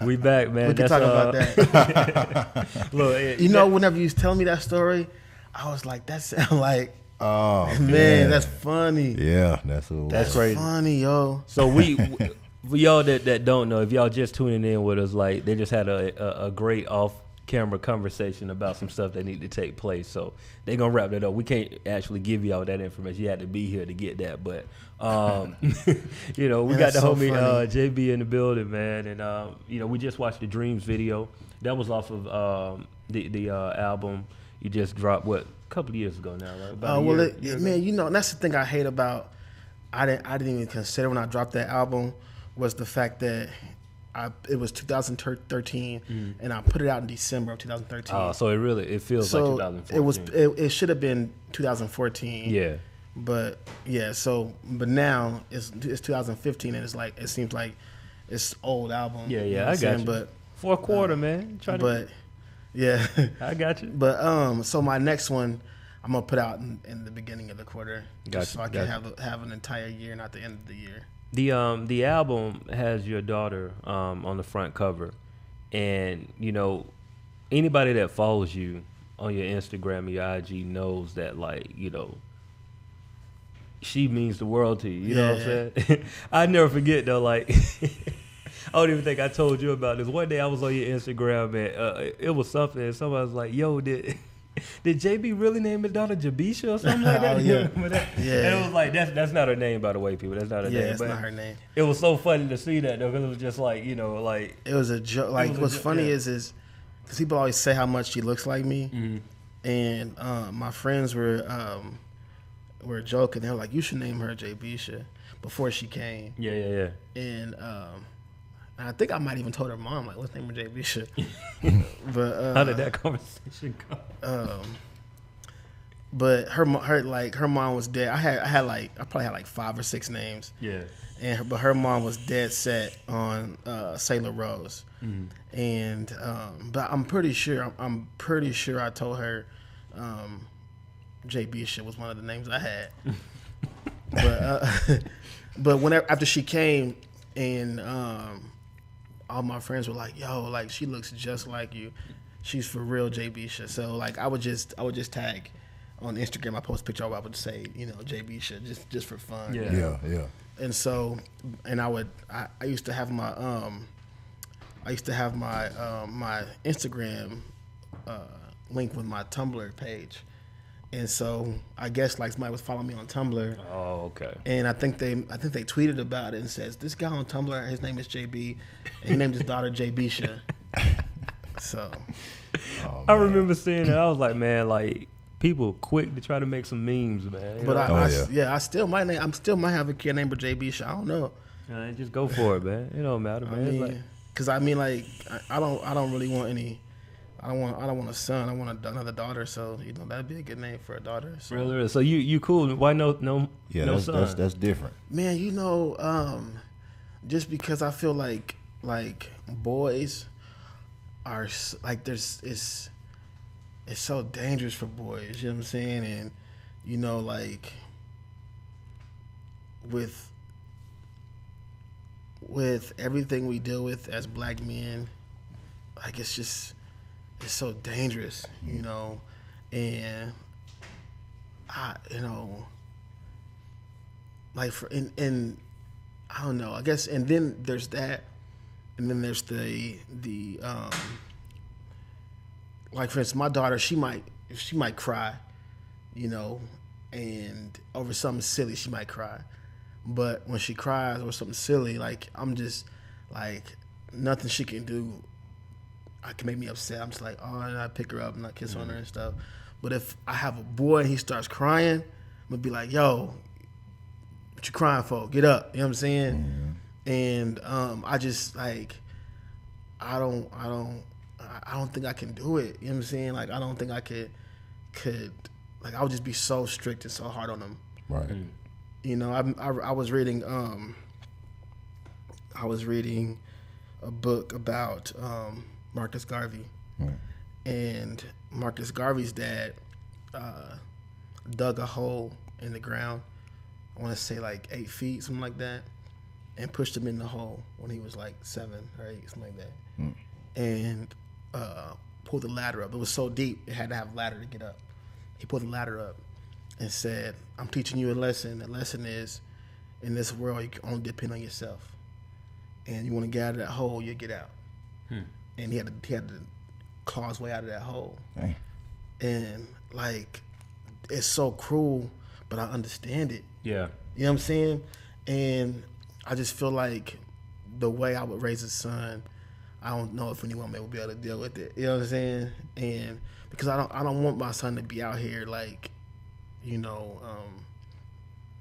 We back, man. We can talk about that. Look, you know, whenever you was telling me that story, I was like, that sound like, Oh man, that's funny. Yeah, that's crazy. Funny, yo. So we y'all that don't know, if y'all just tuning in with us, like they just had a great off-camera conversation about some stuff that need to take place. So they gonna wrap that up. We can't actually give y'all that information. You had to be here to get that, but you know, we got the so homie funny. JB in the building, man, and you know, we just watched the Dreams video. That was off of the album you just dropped. What? A couple of years ago now, right? About a year ago. Man, you know, that's the thing I hate about. I didn't even consider when I dropped that album was the fact that it was 2013 and I put it out in December of 2013. Oh, so it feels like 2014. It should have been 2014. Yeah. But yeah, but now it's 2015 and it seems like it's old album. Yeah, you know I what got I'm you. saying? For a quarter, man. Yeah. I got you. But so my next one I'm gonna put out in the beginning of the quarter, Gotcha, so I can have an entire year, not the end of the year. The album has your daughter on the front cover, and you know anybody that follows you on your Instagram or your IG knows that, like, you know, she means the world to you. You know what I'm saying? I never forget though, like. I don't even think I told you about this. One day I was on your Instagram and it was something, and somebody was like, "Yo, did JB really name his daughter Jabisha or something like that?" Yeah. And it was like, that's not her name, by the way, people. That's not her name. Yeah, it's not her name. It was so funny to see that though, because it was just like, you know, like it was a joke. Like what's funny is because people always say how much she looks like me, and my friends were joking. They were like, "You should name her Jabisha," before she came. Yeah. And I think I might even told her mom, like, let's name her Jabisha. But how did that conversation go? But her mom was dead. I probably had like 5 or 6 names. Yeah. But her mom was dead set on Sailor Rose. And but I'm pretty sure I told her Jabisha was one of the names I had. But whenever after she came and all my friends were like, "Yo, like she looks just like you. She's for real, Jabisha." So like I would just tag on Instagram. I post a picture. I would say, you know, Jabisha just for fun. Yeah. And so, and I used to have my my Instagram link with my Tumblr page. And so I guess like somebody was following me on Tumblr. Oh, okay. And I think they tweeted about it and says, "This guy on Tumblr, his name is JB, and he named his daughter Jabisha." So I remember seeing it. I was like, man, like people quick to try to make some memes, man. But I still might have a kid named Jabisha. I don't know. Just go for it, man. It don't matter, man. I don't really want any. I don't want a son. I want another daughter. So you know that'd be a good name for a daughter. So. Really? So you cool? Why no son? That's different. Man, you know, just because I feel like boys are like it's so dangerous for boys. You know what I'm saying? And you know, like with everything we deal with as black men, like it's so dangerous, you know, and you know, like and I don't know, I guess, and then there's that, and then there's the like for instance, my daughter, she might cry, you know, and over something silly she might cry, but when she cries over something silly, like I'm just like nothing she can do I can make me upset. I'm just like, oh, and I pick her up and I kiss on her and stuff. But if I have a boy and he starts crying, I'm gonna be like, yo, what you crying for? Get up. You know what I'm saying? And I just like, I don't think I can do it. You know what I'm saying? Like, I don't think I could like, I would just be so strict and so hard on them. Right. You know, I was reading a book about Marcus Garvey, and Marcus Garvey's dad dug a hole in the ground. I want to say like 8 feet, something like that. and pushed him in the hole when he was like 7 or 8, something like that. And pulled the ladder up. It was so deep, it had to have a ladder to get up. He pulled the ladder up and said, I'm teaching you a lesson. The lesson is, in this world, you can only depend on yourself. And you want to get out of that hole, you get out. And he had to claw his way out of that hole. Dang. And, like, it's so cruel, but I understand it. Yeah. You know what I'm saying? And I just feel like the way I would raise a son, I don't know if any woman would be able to deal with it. You know what I'm saying? And because I don't want my son to be out here like, you know,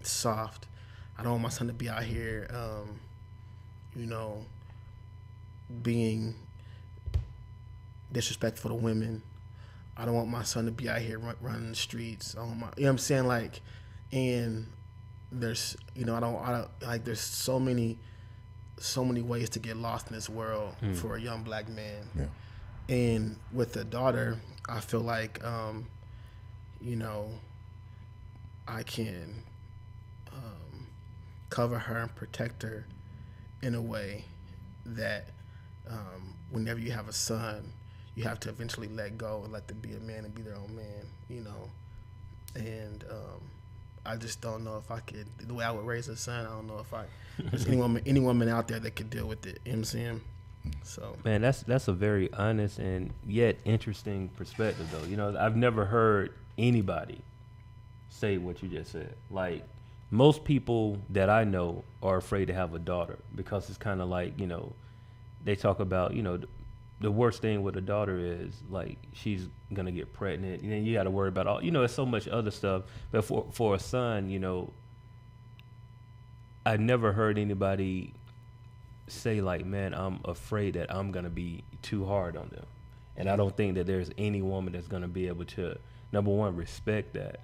soft. I don't want my son to be out here, you know, being disrespectful to women. I don't want my son to be out here running the streets. You know what I'm saying? Like, and there's, you know, I don't like. There's so many ways to get lost in this world for a young black man. Yeah. And with a daughter, I feel like, you know, I can cover her and protect her in a way that whenever you have a son, you have to eventually let go and let them be a man and be their own man, you know. And I just don't know if I could, the way I would raise a son, I don't know if there's any woman out there that could deal with it, you know what I'm saying? So, man, that's a very honest and yet interesting perspective, though. You know, I've never heard anybody say what you just said. Like, most people that I know are afraid to have a daughter because it's kind of like, you know, they talk about, you know, the worst thing with a daughter is like she's gonna get pregnant, and then you got to worry about all, you know, there's so much other stuff. But for a son, you know, I never heard anybody say like, man, I'm afraid that I'm gonna be too hard on them. And I don't think that there's any woman that's gonna be able to, number one, respect that,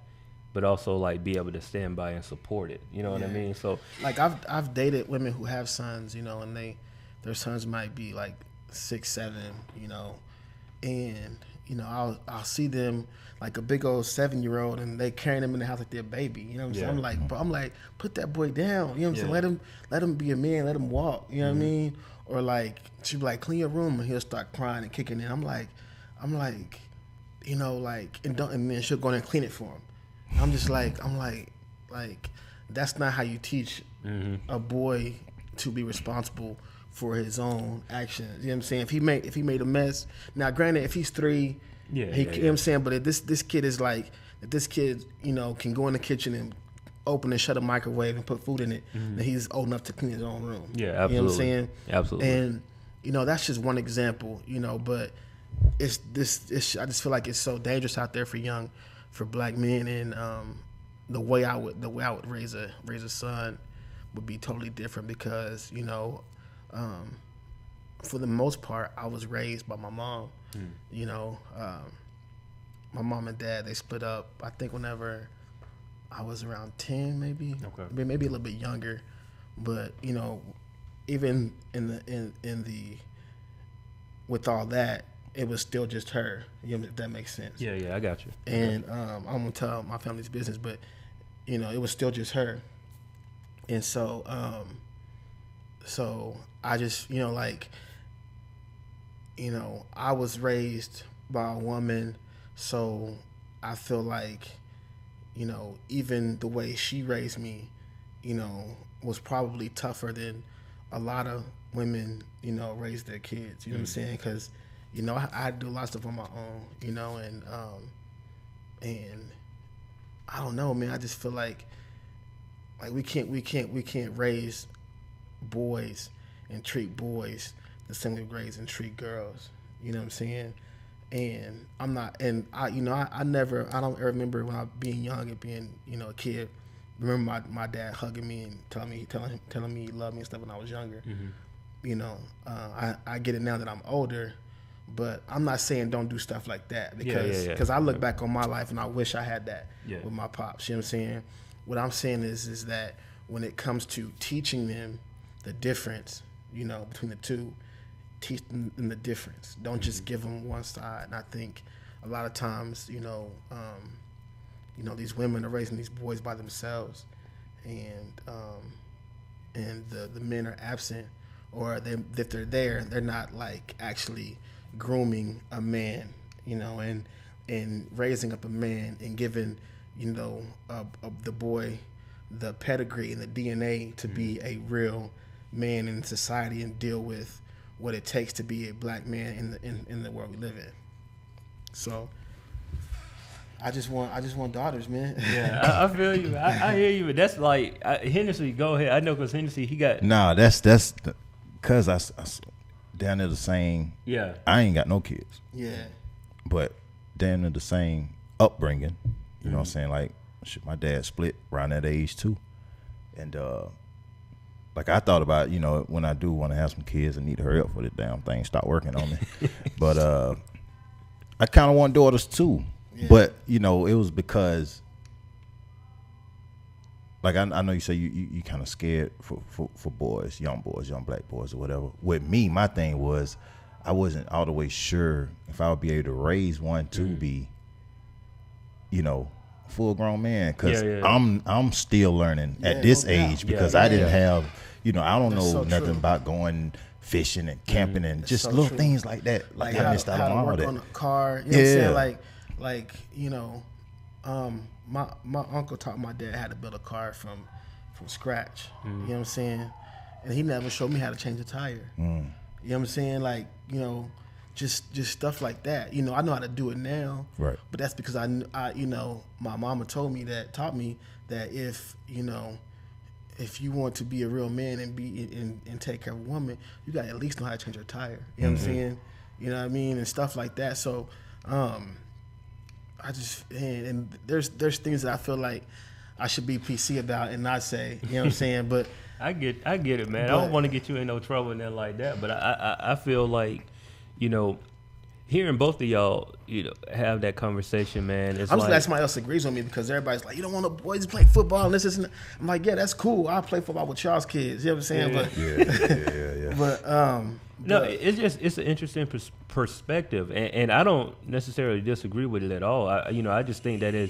but also like be able to stand by and support it. You know what I mean? So like I've dated women who have sons, you know, and their sons might be like 6, 7, you know, and you know I'll see them like a big old 7-year-old and they carrying them in the house like they're a baby. You know what I'm saying? I'm like, put that boy down. You know what I'm saying? Let him be a man. Let him walk. You know what I mean? Or like she'll be like, clean your room, and he'll start crying and kicking in. I'm like, you know, like, and then she'll go in and clean it for him. I'm like, that's not how you teach a boy to be responsible for his own actions. You know what I'm saying? If he made a mess, now granted, if he's 3, you know what I'm saying? But if this kid is like, if this kid, you know, can go in the kitchen and open and shut a microwave and put food in it, then he's old enough to clean his own room. Yeah, absolutely. You know what I'm saying? Absolutely. And, you know, that's just one example, you know, but I just feel like it's so dangerous out there for black men, and the way I would raise a son would be totally different because, you know, for the most part, I was raised by my mom. You know, my mom and dad, they split up, I think, whenever I was around 10, maybe. Okay. Maybe a little bit younger. But, you know, even with all that, it was still just her. You know, if that makes sense. Yeah, I got you. And I'm gonna tell my family's business, but you know, it was still just her. And so, so I just, you know, like, you know, I was raised by a woman, so I feel like, you know, even the way she raised me, you know, was probably tougher than a lot of women, you know, raise their kids. You know what I'm saying? Because, you know, I do a lot of stuff on my own, you know, and I don't know, man. I just feel like we can't raise boys and treat boys the same way we raise and treat girls. You know what I'm saying? And I'm not, and I, you know, I don't remember when I being young and being, you know, a kid. Remember my dad hugging me and telling me he loved me and stuff when I was younger. You know, I get it now that I'm older, but I'm not saying don't do stuff like that because I look back on my life and I wish I had that with my pops. You know what I'm saying? What I'm saying is that when it comes to teaching them the difference, you know, between the two, teach them the difference. Don't just give them one side. And I think a lot of times, you know, these women are raising these boys by themselves, and and the men are absent, or if they're there, they're not like actually grooming a man, you know, and raising up a man and giving, you know, the boy the pedigree and the DNA to be a real man in society and deal with what it takes to be a black man in the world we live in. So I just want daughters, man. Yeah, I feel you. I hear you. But that's like Hennessy. Go ahead. I know because Hennessy, he got. Nah, that's because I down there the same. Yeah. I ain't got no kids. Yeah. But down there the same upbringing. You know what I'm saying? Like, shit, my dad split around that age too, and like I thought about, you know, when I do want to have some kids, I need to hurry up for the damn thing start working on me. But I kind of want daughters too. Yeah. But you know, it was because, like, I know you say you kind of scared for boys, young black boys or whatever. With me, my thing was I wasn't all the way sure if I would be able to raise one to be, you know, full grown man, because I'm still learning at this age because I didn't have, you know, I don't know nothing about going fishing and camping and just little things like that. Like I missed out on all that. On a car, you know what I'm saying? Like you know, my uncle taught my dad how to build a car from scratch. You know what I'm saying? And he never showed me how to change a tire. You know what I'm saying? Like, you know, just stuff like that. You know, I know how to do it now. Right. But that's because I you know, my mama taught me that if, you know, if you want to be a real man and be and take care of a woman, you got to at least know how to change her tire. You know what I'm saying? You know what I mean? And stuff like that. So, I just, and there's things that I feel like I should be PC about and not say, you know what I'm saying? But I get it, man. I don't want to get you in no trouble and nothing like that. But I feel like, you know, hearing both of y'all, you know, have that conversation, man. It's I'm just glad somebody else agrees with me, because everybody's like, you don't want no boys playing football and this and that. I'm like, yeah, that's cool. I'll play football with y'all's kids. You know what I'm saying? Yeah. No, it's an interesting perspective, and I don't necessarily disagree with it at all. I just think that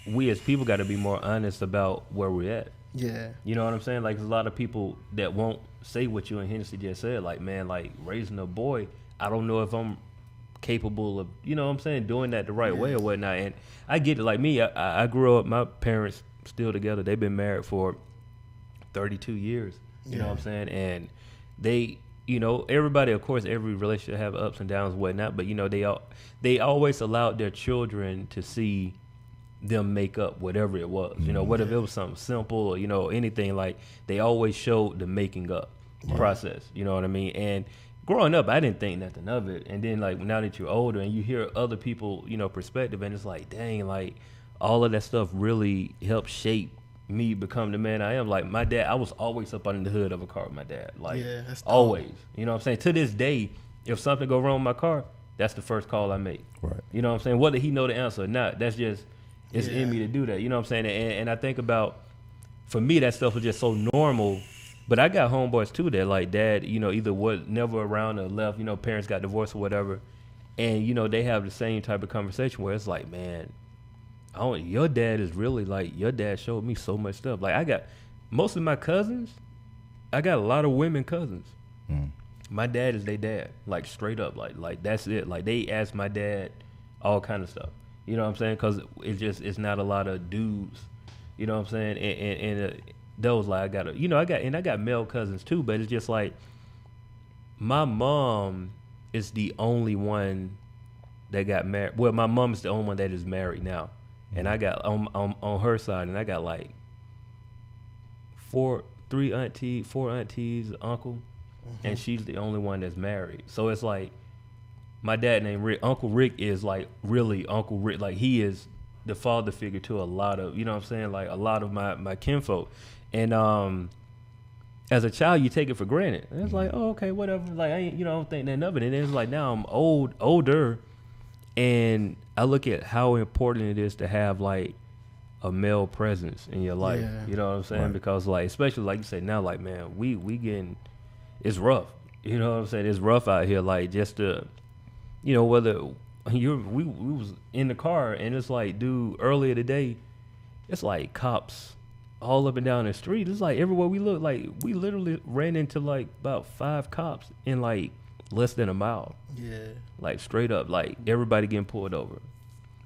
we as people got to be more honest about where we're at. Yeah. You know what I'm saying? Like, there's a lot of people that won't say what you and Hennessy just said. Like, man, like raising a boy, I don't know if I'm capable of, you know what I'm saying, doing that the right way or whatnot. And I get it. Like me, I grew up, my parents still together. They've been married for 32 years. You know what I'm saying? And they, you know, everybody, of course, every relationship have ups and downs and whatnot, but, you know, they always allowed their children to see them make up whatever it was. You know, whether it was something simple or, you know, anything, like they always showed the making up process. You know what I mean? And growing up, I didn't think nothing of it. And then, like, now that you're older and you hear other people, you know, perspective, and it's like, dang, like, all of that stuff really helped shape me become the man I am. Like, my dad, I was always up under the hood of a car with my dad. Like, always. You know what I'm saying? To this day, if something go wrong with my car, that's the first call I make. Right. You know what I'm saying? Whether he know the answer or not, that's just, it's in me to do that. You know what I'm saying? And I think about, for me, that stuff was just so normal. But I got homeboys too that, like, dad, you know, either was never around or left, you know, parents got divorced or whatever. And, you know, they have the same type of conversation where it's like, man, your dad is really, like, your dad showed me so much stuff. Like, I got, most of my cousins, I got a lot of women cousins. My dad is their dad, like, straight up. Like that's it. Like, they ask my dad all kind of stuff. You know what I'm saying? Because it's not a lot of dudes. You know what I'm saying? And those, like, I got male cousins too, but it's just like, my mom is the only one that got married. Well, my mom is the only one that is married now. And I got on her side, and I got like four aunties, uncle, and she's the only one that's married. So it's like, my dad named Rick. Uncle Rick is like really Uncle Rick. Like, he is the father figure to a lot of, you know what I'm saying, like a lot of my kinfolk. And as a child, you take it for granted. And it's like, oh, okay, whatever. Like, I don't think nothing of it. And it's like, now I'm older, and I look at how important it is to have, like, a male presence in your life. Yeah. You know what I'm saying? Right. Because, like, especially like you say now, like, man, we getting, it's rough. You know what I'm saying? It's rough out here. Like, just to, you know, whether we was in the car, and it's like, dude, earlier today, it's like cops all up and down the street. It's like everywhere we look, like we literally ran into like about 5 cops in like less than a mile. Yeah. Like straight up, like everybody getting pulled over.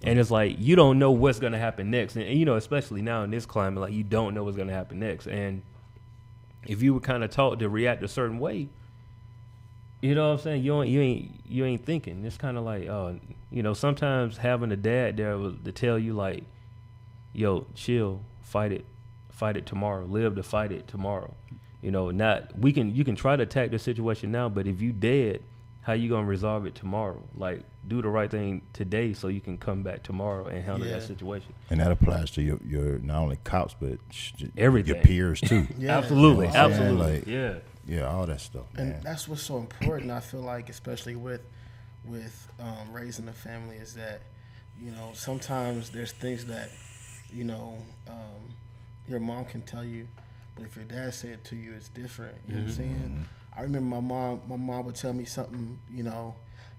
And it's like you don't know what's gonna happen next. And you know, especially now in this climate, like you don't know what's gonna happen next. And if you were kind of taught to react a certain way, you know what I'm saying? You ain't thinking. It's kind of like, you know, sometimes having a dad there to tell you like, yo, chill, fight it tomorrow, live to fight it tomorrow. You know, you can try to attack the situation now, but if you dead, how you gonna resolve it tomorrow? Like, do the right thing today so you can come back tomorrow and handle that situation. And that applies to your not only cops but everything, your peers too. Yeah, absolutely, you know absolutely, like, yeah, all that stuff. And man. that's what's so important. I feel like, especially with raising a family, is that, you know, sometimes there's things that, you know, your mom can tell you, but if your dad said it to you, it's different. You know what I'm saying? I remember my mom would tell me something, you know,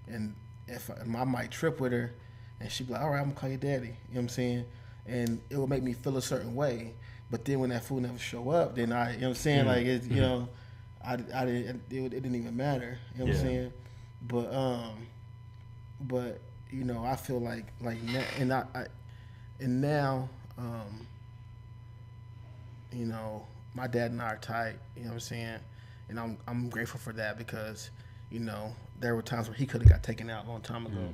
and if I might trip with her, and she'd be like, all right, I'm gonna call your daddy. You know what I'm saying? And it would make me feel a certain way. But then when that fool never show up, then you know what I'm saying? Like, it, you know, it didn't even matter. You know what I'm saying? But you know, I feel like now, you know, my dad and I are tight. You know what I'm saying? And I'm grateful for that, because, you know, there were times where he could have got taken out a long time ago,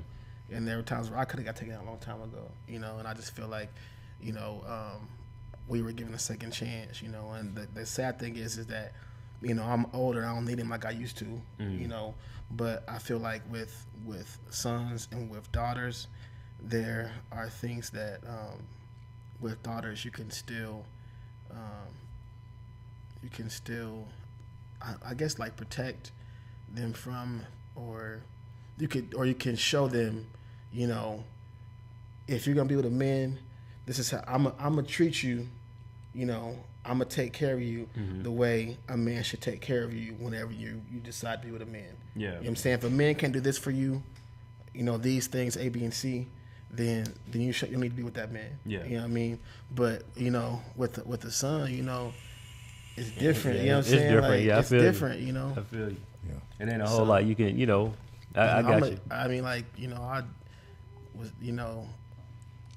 and there were times where I could have got taken out a long time ago. You know, and I just feel like, you know, we were given a second chance. You know, and the sad thing is that, you know, I'm older. I don't need him like I used to. You know, but I feel like with sons and with daughters, there are things that with daughters you can still I guess like protect them from, or you can show them, you know, if you're gonna be with a man, this is how I'm gonna treat you. You know, I'm gonna take care of you the way a man should take care of you whenever you decide to be with a man. Yeah. You know what I'm saying? If a man can't do this for you, you know, these things A, B, and C, then you need to be with that man. Yeah. You know what I mean? But, you know, with the son, you know, it's different. You know what I'm it's saying? different. Like, Yeah, I it's feel different. you. You know. I feel you. Yeah. And then a whole lot you can, you know, I got you. I mean, like, you know, I was, you know,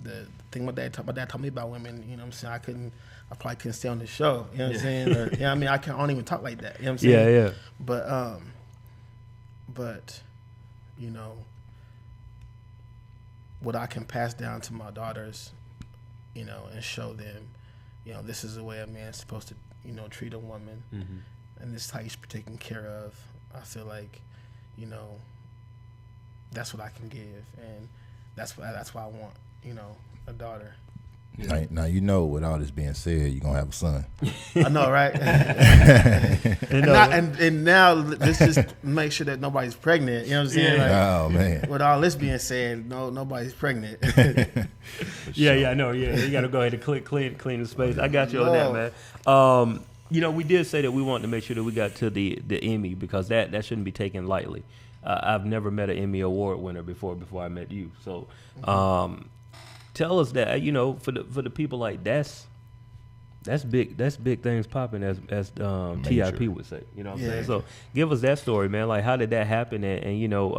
the thing my dad told me about women. You know what I'm saying? I probably couldn't stay on the show. You know what I'm saying? Or, you know what I mean? I don't even talk like that. You know what I'm saying? Yeah. But, you know, what I can pass down to my daughters, you know, and show them, you know, this is the way a man's supposed to, you know, treat a woman, and this is how you should be taken care of. I feel like, you know, that's what I can give, and that's why I want, you know, a daughter. Yeah. Now you know, with all this being said, you're gonna have a son. I know, right? and now let's just make sure that nobody's pregnant. You know what I'm saying? Like, Oh man. with all this being said, nobody's pregnant. Yeah, I know. Yeah, you got to go ahead and clean the space. I got you on that, man. You know, we did say that we wanted to make sure that we got to the Emmy, because that shouldn't be taken lightly. I've never met an Emmy Award winner before I met you. So, tell us that, you know, for the people, like that's big things popping, as TIP would say. You know what I'm saying? So give us that story, man. Like, how did that happen? And you know,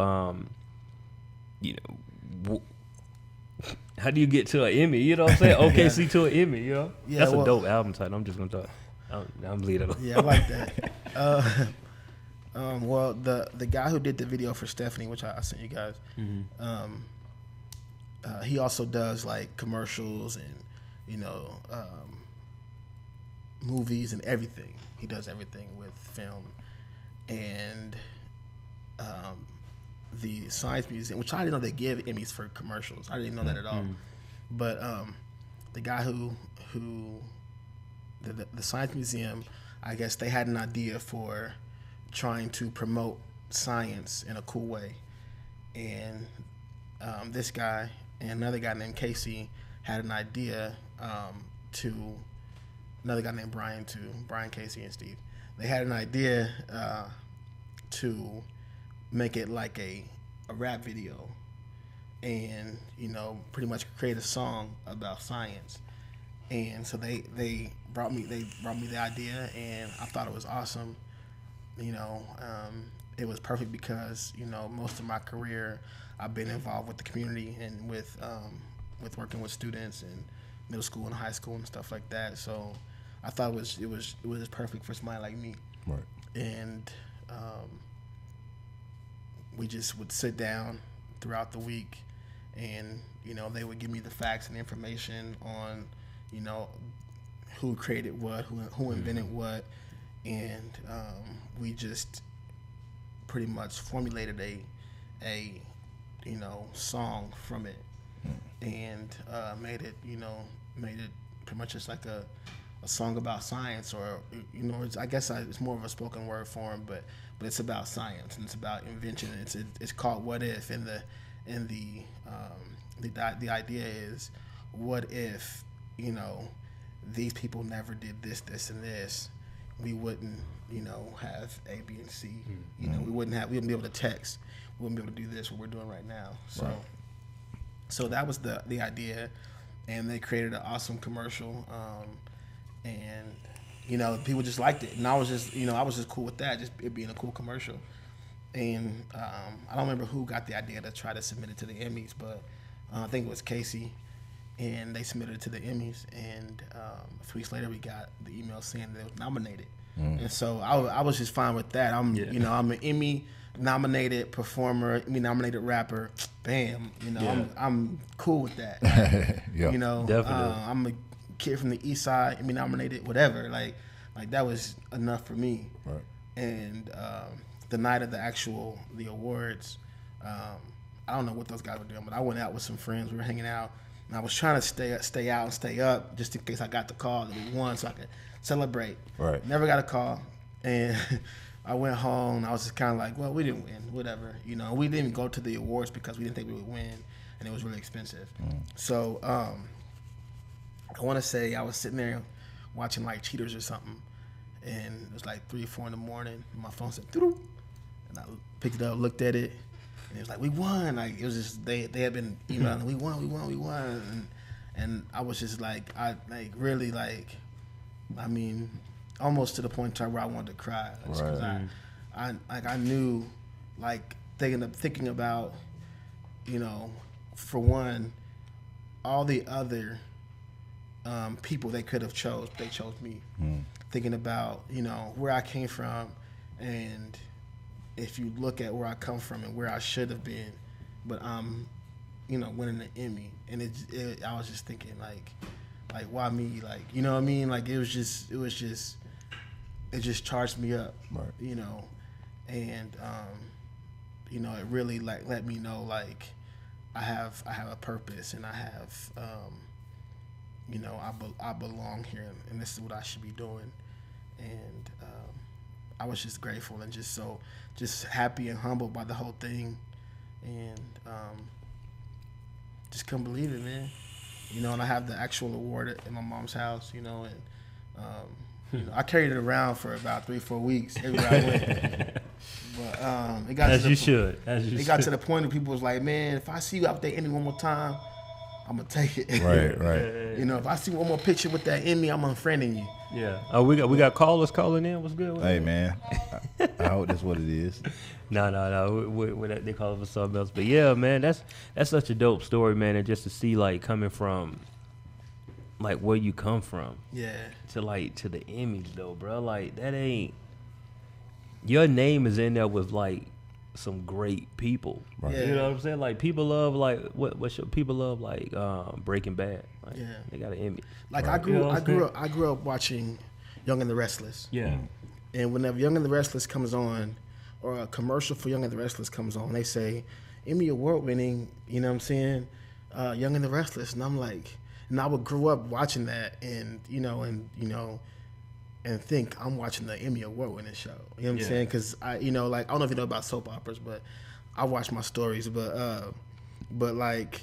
how do you get to an Emmy? You know what I'm saying? OKC to an Emmy, you know? Yeah, that's a dope album title. I'm just gonna talk. I'm leading. Yeah, I like that. Well, the guy who did the video for Stephanie, which I sent you guys, he also does like commercials and, you know, movies and everything. He does everything with film. And the Science Museum, which I didn't know they give Emmys for commercials. I didn't know that at all. But the guy who the Science Museum, I guess they had an idea for trying to promote science in a cool way. And this guy and another guy named Casey had an idea to another guy named Brian, Casey and Steve. They had an idea to make it like a rap video, and, you know, pretty much create a song about science. And so they brought me the idea, and I thought it was awesome. It was perfect because most of my career I've been involved with the community and with working with students in middle school and high school and stuff like that. So I thought it was perfect for somebody like me. Right. And we just would sit down throughout the week, and they would give me the facts and information on who created what, who invented what, and we just pretty much formulated a song from it, and made it pretty much just like a song about science, or I guess it's more of a spoken word form, but it's about science and it's about invention. It's called What If, and the idea is, what if these people never did this, and this, we wouldn't have A, B, and C. We wouldn't be able to text, we wouldn't be able to do this what we're doing right now. So that was the idea, and they created an awesome commercial, and people just liked it, and I was just cool with that, just it being a cool commercial. And I don't remember who got the idea to try to submit it to the Emmys, but I think it was Casey, and they submitted it to the Emmys, and a few weeks later we got the email saying they were nominated. And so I was just fine with that. I'm an Emmy nominated performer, Emmy nominated rapper. Bam, I'm cool with that. Definitely. I'm a kid from the East Side, Emmy nominated, whatever. Like that was enough for me. Right. And the night of the awards, I don't know what those guys were doing, but I went out with some friends. We were hanging out, and I was trying to stay out and stay up just in case I got the call that we won, so I could celebrate. Right. Never got a call, and I went home. And I was just kind of like, well, we didn't win, whatever. We didn't even go to the awards because we didn't think we would win, and it was really expensive. So I want to say I was sitting there watching like Cheaters or something, and it was like 3 or 4 in the morning. And my phone said, "Doo-doo," and I picked it up, looked at it. And it was like, we won. Like, it was just, they had been emailing, we won. And I was just like, almost to the point where I wanted to cry. Because I knew, like, thinking about, for one, all the other people they could have chose, they chose me. Thinking about, where I came from, and if you look at where I come from and where I should have been, but I'm, winning an Emmy, and I was just thinking like why me? Like, you know what I mean? Like it just charged me up, right? And it really like let me know like I have a purpose, and I have I belong here, and this is what I should be doing, and I was just grateful and just happy and humbled by the whole thing, and just couldn't believe it, man. And I have the actual award in my mom's house, and I carried it around for about 3 or 4 weeks everywhere I went. But it got as to you the, should. It got to the point where people was like, man, if I see you out there Emmy one more time, I'm gonna take it. Right. If I see one more picture with that Emmy, I'm unfriending you. Yeah. Oh, we got callers calling in. What's good? Hey, man. I hope that's what it is. No. They call it for something else. But yeah, man, that's such a dope story, man. And just to see like coming from, like where you come from, to the Emmys though, bro. Like that ain't. Your name is in there with like some great people. Right. Yeah. You know what I'm saying? Like people love like what show people love like Breaking Bad. Like, they got an Emmy. Like right. I grew up watching Young and the Restless. Yeah. And whenever Young and the Restless comes on, or a commercial for Young and the Restless comes on, they say Emmy Award winning, you know what I'm saying, Young and the Restless, and I'm like, and I would grow up watching that, and and think I'm watching the Emmy Award winning show. You know what I'm saying? Because I don't know if you know about soap operas, but I watch my stories. But like,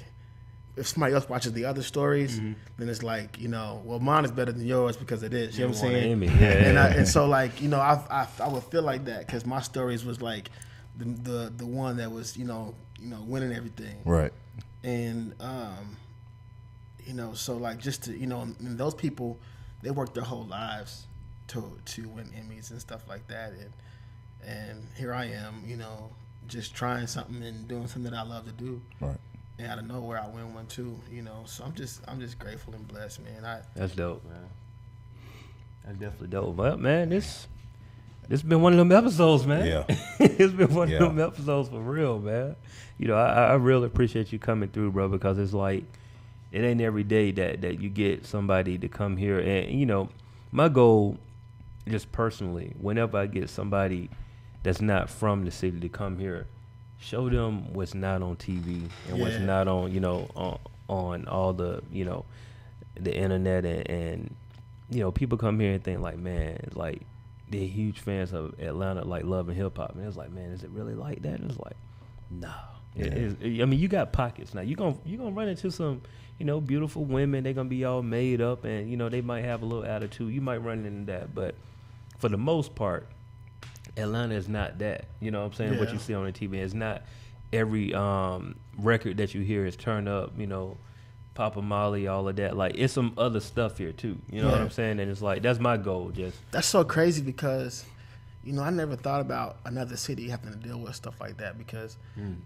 if somebody else watches the other stories, then it's like, well, mine is better than yours because it is. You know what I'm saying? Emmy. And so like, I would feel like that because my stories was like the one that was winning everything. Right. And so like just to and those people they work their whole lives to win Emmys and stuff like that, and here I am, you know, just trying something and doing something that I love to do. Right. And out of nowhere, I win one too, you know. So I'm just grateful and blessed, man. That's dope, man. That's definitely dope. But man, this been one of them episodes, man. Yeah. It's been one of them episodes for real, man. You know, I really appreciate you coming through, bro, because it's like it ain't every day that you get somebody to come here. And you know, my goal, just personally, whenever I get somebody that's not from the city to come here, show them what's not on TV and what's not on, you know, on all the, you know, the internet and you know, people come here and think like, man, like they're huge fans of Atlanta, like love and hip hop. And it's like, man, is it really like that? And it's like, no. I mean, you got pockets now. You gonna run into some, you know, beautiful women. They're gonna be all made up, and you know, they might have a little attitude. You might run into that, but for the most part, Atlanta is not that. You know what I'm saying? Yeah. What you see on the TV, it's not every record that you hear is turn up. You know, Papa Molly, all of that. Like, it's some other stuff here too. You know what I'm saying? And it's like, that's my goal. Just that's so crazy because, you know, I never thought about another city having to deal with stuff like that because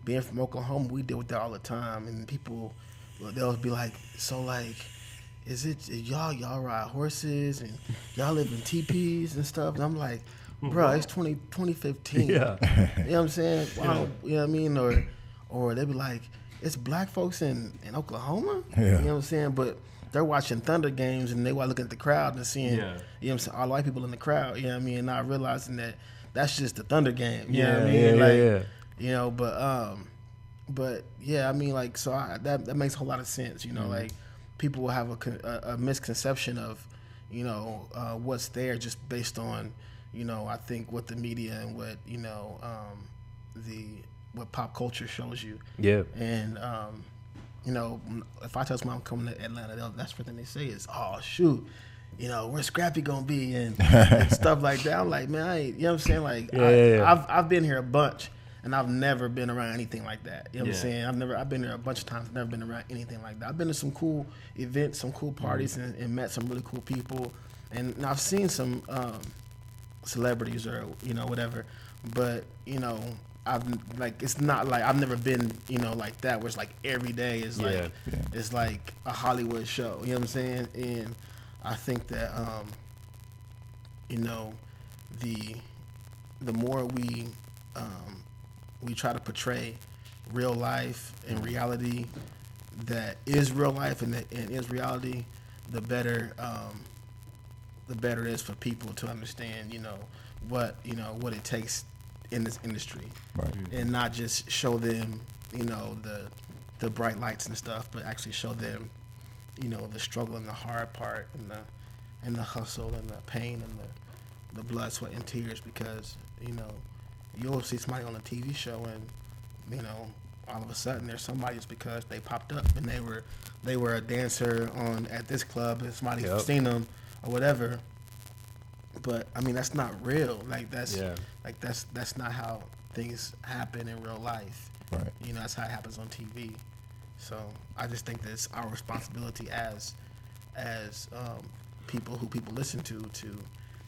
being from Oklahoma, we deal with that all the time. And people, they'll be like, so like, is y'all ride horses and y'all live in teepees and stuff? And I'm like, bro, it's 2015. Yeah. You know what I'm saying? Wow. You know what I mean? Or they be like, it's black folks in Oklahoma? Yeah. You know what I'm saying? But they're watching Thunder games and they were looking at the crowd and seeing, you know what I'm saying, all the white people in the crowd, you know what I mean? And not realizing that that's just the Thunder game. You know what I mean? You know, but yeah, I mean, like, so that makes a whole lot of sense, you know, like people will have a misconception of, you know, what's there just based on, you know, I think what the media and what, you know, what pop culture shows you. Yeah. And, you know, if I tell someone I'm coming to Atlanta, that's the thing they say is, oh, shoot, you know, where's Scrappy gonna be and stuff like that. I'm like, man, I ain't, you know what I'm saying? Like, I've been here a bunch and I've never been around anything like that. You know what I'm saying? I've been here a bunch of times, never been around anything like that. I've been to some cool events, some cool parties and met some really cool people. And I've seen some celebrities or, you know, whatever. But, you know, it's not like I've never been, you know, like that where it's like every day is like it's like a Hollywood show. You know what I'm saying? And I think that you know, the more we try to portray real life and reality that is real life and is reality, the better it is for people to understand, you know, what it takes in this industry, right. And not just show them, you know, the bright lights and stuff, but actually show them, you know, the struggle and the hard part and the hustle and the pain and the blood, sweat, and tears. Because, you know, you'll see somebody on a TV show and, you know, all of a sudden there's somebody just because they popped up and they were a dancer at this club and somebody seen them or whatever. But I mean, that's not real. Like that's not how things happen in real life. Right. You know, that's how it happens on TV. So I just think that it's our responsibility as people who people listen to,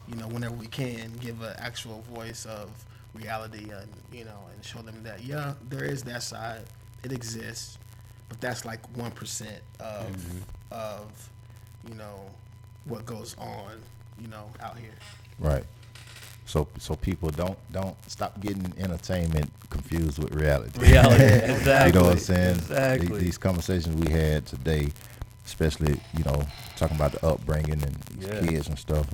you know, whenever we can, give an actual voice of reality and, you know, and show them that there is that side. It exists, but that's like 1% of you know what goes on, you know, out here. Right. So people don't stop getting entertainment confused with reality. Exactly. You know what I'm saying? Exactly. These conversations we had today, especially, you know, talking about the upbringing and these kids and stuff,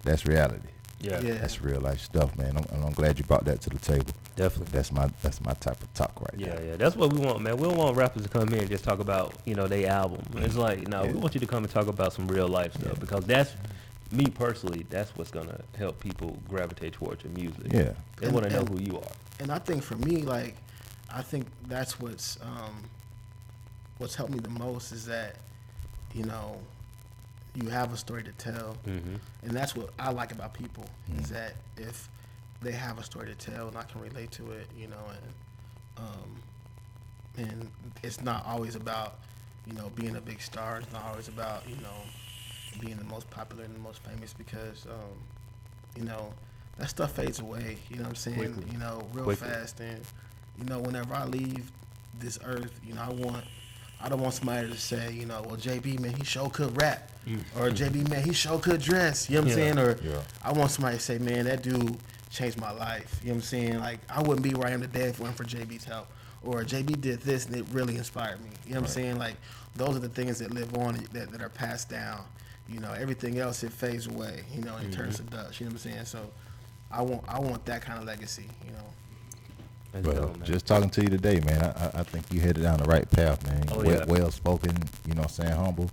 that's reality. Yeah. That's real life stuff, man. I'm glad you brought that to the table. Definitely. That's my type of talk right there. Yeah. That's what we want, man. We don't want rappers to come here and just talk about, you know, their album. It's like, no, we want you to come and talk about some real life stuff because that's, me personally, that's what's going to help people gravitate towards your music. Yeah. They want to know who you are. And I think for me, like, I think that's what's helped me the most is that, you know, you have a story to tell. Mm-hmm. And that's what I like about people is that if they have a story to tell and I can relate to it, you know, and it's not always about, you know, being a big star. It's not always about, you know, being the most popular and the most famous because, you know, that stuff fades away. You know what I'm saying? Quickly. You know, real Quickly. fast. And, you know, whenever I leave this earth, you know, I don't want somebody to say, you know, well, JB, man, he sure could rap. Or JB, man, he sure could dress. You know what I'm saying? Or I want somebody to say, man, that dude changed my life. You know what I'm saying? Like, I wouldn't be where I am today if it weren't for JB's help. Or JB did this and it really inspired me. You know what I'm saying? Like, those are the things that live on, that are passed down. You know, everything else, it fades away, you know, and turns to dust. You know what I'm saying? So I want that kind of legacy, you know. That's Well, dope, man. just talking to you today, man, I think you headed down the right path, man. Oh, yeah. Well spoken, you know what I'm saying, humble,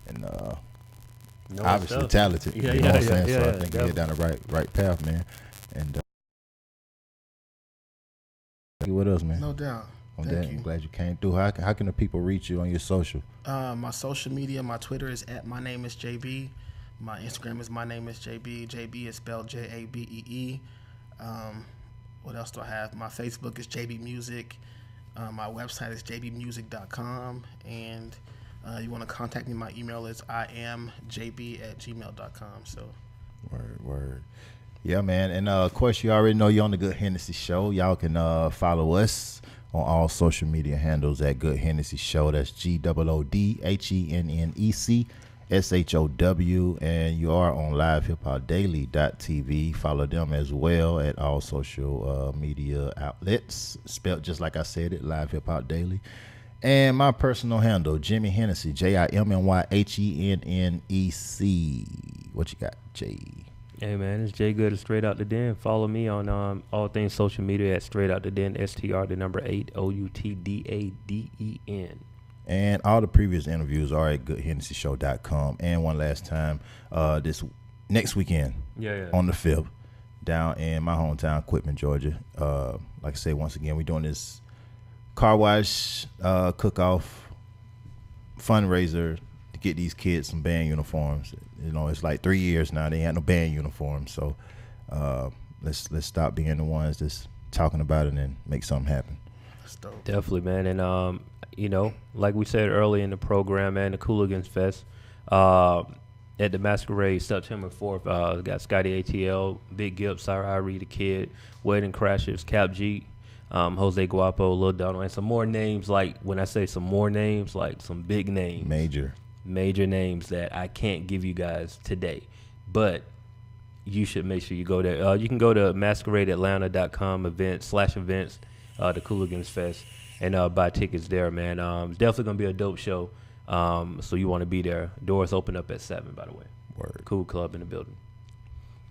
and No obviously stuff. talented. Yeah, you know what I'm saying? yeah, So I yeah, think you headed down the right path, man. And what else, man? No doubt. On Thank that, you. I'm glad you came through. How can the people reach you on your social? My social media, my Twitter is @mynameisJB. My Instagram is mynameisJB. JB is spelled JABEE. What else do I have? My Facebook is JB Music. My website is jbmusic.com. And you want to contact me, my email is imjb@gmail.com. So, Word. Yeah, man. And of course, you already know you're on the Good Hennessy Show. Y'all can follow us on all social media handles at Good Hennessy Show. That's GoodHenneCShow. And you are on LivehiphopDaily.tv. Follow them as well at all social media outlets. Spelled just like I said it, Live Hip Hop Daily. And my personal handle, Jimmy Hennessy, JIMMYHENNEC. What you got, Jay? Hey man, it's Jay Good, Straight Out the Den. Follow me on all things social media at Straight Out the Den, STR8 OUTDADEN. And all the previous interviews are at GoodHennecyShow.com. And one last time, this next weekend, on the 5th, down in my hometown, Quitman, Georgia. Like I said, once again, we're doing this car wash cook-off fundraiser to get these kids some band uniforms. You know, it's like 3 years now they had no band uniforms. So let's stop being the ones that's talking about it and make something happen. that's dope. Definitely, man. And you know, like we said earlier in the program, man, the Cooligans Fest at the Masquerade, September 4th. Got Scotty ATL, Big Gibbs, Sarah Reed, the Kid, Wedding Crashers, Cap G, Jose Guapo, Lil Donald, and some more names. Like when I say some more names, like some big names, major names that I can't give you guys today, but you should make sure you go there. You can go to masqueradeatlanta.com events, the Cooligans Fest, and buy tickets there, man. It's definitely gonna be a dope show. So you want to be there. Doors open up at 7, by the way. Word. Cool club in the building.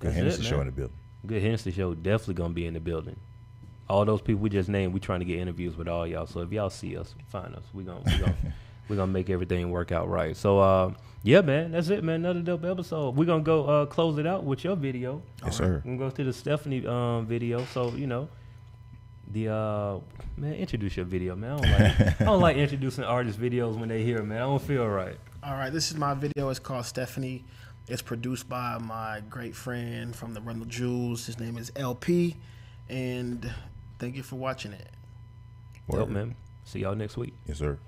Good Hennessy Show in the building. Good Hennessy Show definitely gonna be in the building. All those people we just named, we trying to get interviews with all y'all. So if y'all see us, find us. We gonna make everything work out right. So yeah, man, that's it, man. Another dope episode. We're gonna go close it out with your video. Yes, sir. We're gonna go to the Stephanie video. So you know, the man, introduce your video, man. I don't like introducing artist videos when they hear, man. I don't feel right. All right, this is my video. It's called Stephanie. It's produced by my great friend from the Rundle Jewels. His name is LP. And thank you for watching it. Dope, man. See y'all next week. Yes, sir.